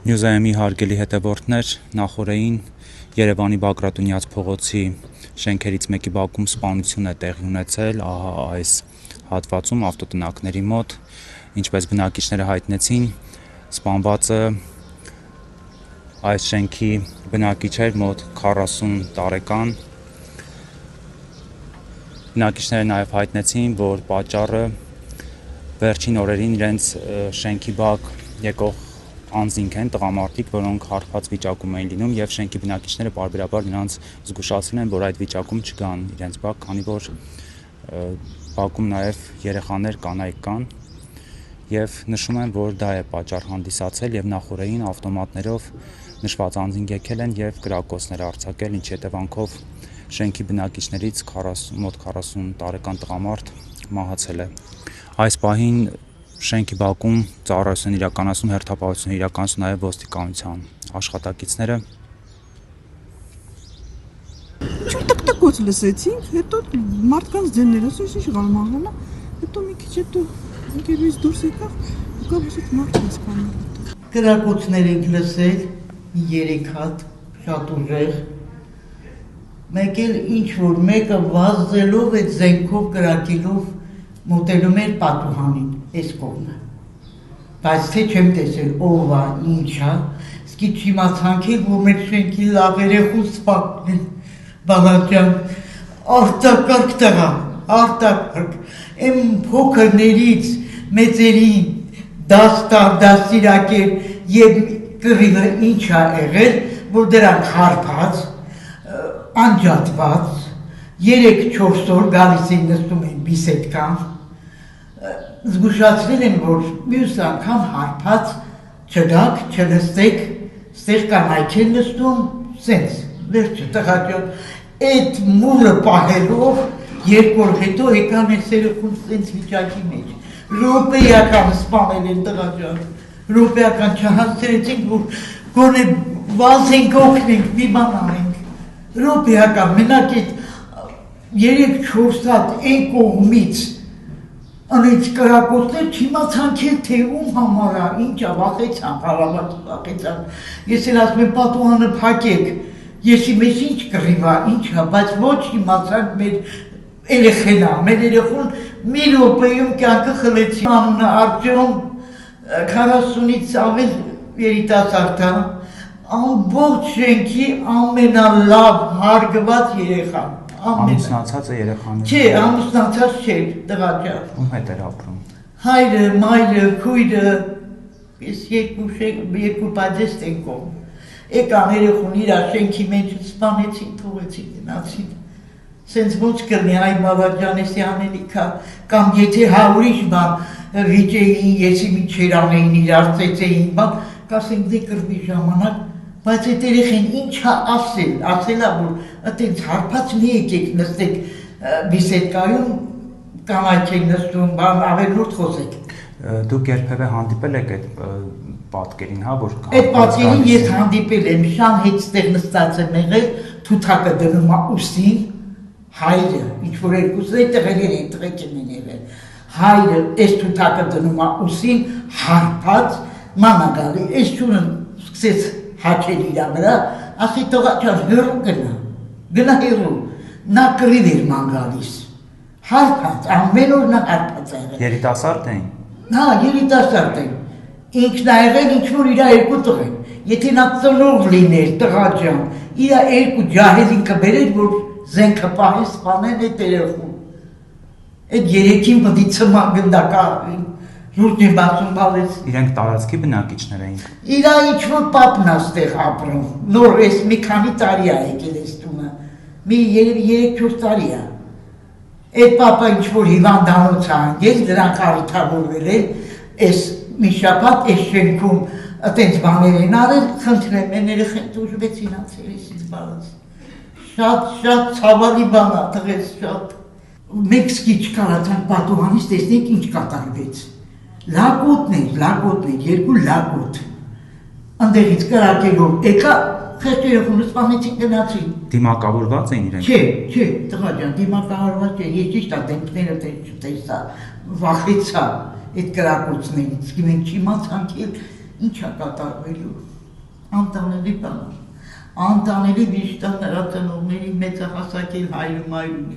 Մյուզեումի հարգելի հետևորդներ, նախորդին Երևանի Բագրատունյաց փողոցի շենքերից մեկի բակում սպանություն է տեղի ունեցել այս հատվածում ավտոտնակների մոտ, ինչպես բնակիչները հայտնեցին, սպանվածը այս շենքի բնակիչ էր մոտ 40 տարեկան։ Բնակիչները նաև հայտնեցին, որ պատճառը վերջին օրերին իրենց շենքի բակ եկող անձինք են, տղամարդիկ, որոնք հարբած վիճակում էին լինում եւ շենքի բնակիչները բարբերաբար նրանց զգուշացրել են, որ այդ վիճակում չգան իրենց բակ, քանի որ բակում նաեւ երեխաներ, կանայք կան եւ նշում են, որ դա է պատճառ հանդիսացել եւ նախորդին ավտոմատներով նշված անձինք եկել են եւ կրակոցներ արձակել, ինչի հետևանքով շենքի բնակիչներից մոտ 40 տարեկան տղամարդ մահացել է։ Այս պահին շենքի բակում ծառայություն իրականացնում, հերթապահություն իրականացնում նաև ոստիկանության աշխատակիցները։ Ինչ-որ տակ-տակոց լսեցինք, հետո մարդկանց ձենները ասում ինչ գալու է, հետո մի քիչ հետո ինքերից դուրս եկավ, կապ մարդկանց կանալ։ Կրակոցներ ենք լսել, 3 հատ, շատ ուժեղ։ Մեկ էլ ինչ-որ մեկը վազելով այդ զենքով կրակելով մոտենում էր պատուհանին, այս կողմը, բայց թե չեմ տեսել ով է, ինչ է, սկի չիմացանք էլ, որ մեր շենքի լավ երեխու սպանն են, բաղարջան, արտակարգ տղա, արտակարգ, եմ փոքրներից մեծերին դաստիրակեր և կռիվը ինչ է եղել, որ դրանք հարբած, անջատված, 3-4 օր գալիս են նստում են բիսեդկան, զգուշացրել են, որ մյուս անգամ հարբած չգաք, չնստեք, ստեղ կանայք են նստում, սենց, վերջը տղաճան, այդ մուրը պահելով 2 օր հետո եկան այս երեխուն սենց վիճակի մեջ, ռոպեական սպանել են տղաճան, ռոպեական չհասցրեցինք, որ գոնե վազենք օգնենք, մի բան անենք, ռոպեական, մենակ այդ 3-4 հատ այն կողմից անից կրակոցներ չիմացանք էլ, թե ում համար է, ինչ է, վախեցան, հարավաց վախեցան, ես էլ ասում եմ պատուհանը փակեք, եսի մեզ ինչ կռիվ է, ինչ է, բայց ոչ իմացանք մեր երեխեն է, մեր երեխուն մի րոպեում կյանքը խլեցին, անունը Արտյոմ 40-ից ավել երիտասարդ է, ամբողջ շենքի ամենալավ հարգված երեխան։ Ամուսնացած է երեխաներ։ Չէ, ամուսնացած չէր, տղաճան։ Ում հետ էր ապրում։ Հայրը, մայրը, քույրը, ես երկու պատեստ են կողմ։ Եկան երեխուն իրա շենքի մեջ սպանեցին, թողեցին, գնացին։ Սենց ոչ կրնի այ բավաջանեսի անելիքա, կամ եթե ուրիշ բան վիճեին, եսի միջեր անեին, իրար ծեծեին, բան, կասենք դե կրվի ժամանակ, բայց այդ երեխեն ինչ է ասելա, որ այդենց հարբած մի եկեք նստեք բիսեդկայում, կանայք եք նստում, բան ավելորդ խոսեք։ Դուք երբևէ հանդիպել եք այդ պատկերին, հա, որ այդ պատկերին ես հանդիպել եմ, շան հետ ստեղ նստած եմ եղել, թութակը դնում է ուսին, հայրը, ինչ-որ երկուսը տղերեր են, տղեկին են եղել, հայրը այս թութակը դնում է ուսին, հարբած, մանա գալի, այս չունը սկսեց հաչել իրա վրա, ասի տղաճան հեռու գնա հեռու, նա կռիվ էր ման գալիս, հարբած, ամեն օր նա հարբած է եղել։ Երիտասարդ էին։ Հա, երիտասարդ են, ինքն է եղել ինչ-որ իրա 2 տղեն, եթե նա ծնող լիներ տղաճան, իրա 2 ջահելին կբերեր, որ զենքը պահի սպանեն այդ երեխուն, այդ 3-ին պտի ծմա գնդակա Լուրջ եմ բացում բալեց։ Իրենք տարածքի բնակիչներ էին։ Իրա ինչ-որ պապն է ստեղ ապրում, նոր ես մի քանի տարի է եկել ես տունը, մի 3-4 տարի է։ Այդ պապը ինչ-որ հիվանդանոց է անգել, դրանք առիթավորվել են, ես մի շաբաթ ես շենքում այդենց բաներ են արել, խնդրեմ են երեխեն տուժվեցին անցել եսից բալած։ Շատ ցավալի բան է, տղես շատ։ Մեկ սկի չկարացանք պատուհանից տեսնենք ինչ կատարվեց։ Լակոտն էր, 2 լակոտ, ընդեղից կրակելով, եկա խեղճ երեխունը սպանեցին գնացին։ Դիմակավորված էին իրենք։ Չէ, տղաճան, դիմակավորված չէ, ես ճիշտ է դեմքները տեսա, վախեցա այդ կրակոցներից, մենք չիմացանք էլ ինչ է կատարվելու։ Անտանելի բան, անտանելի վիշտան նրա ծնողների մեծահասակել հայրը մայր ունի։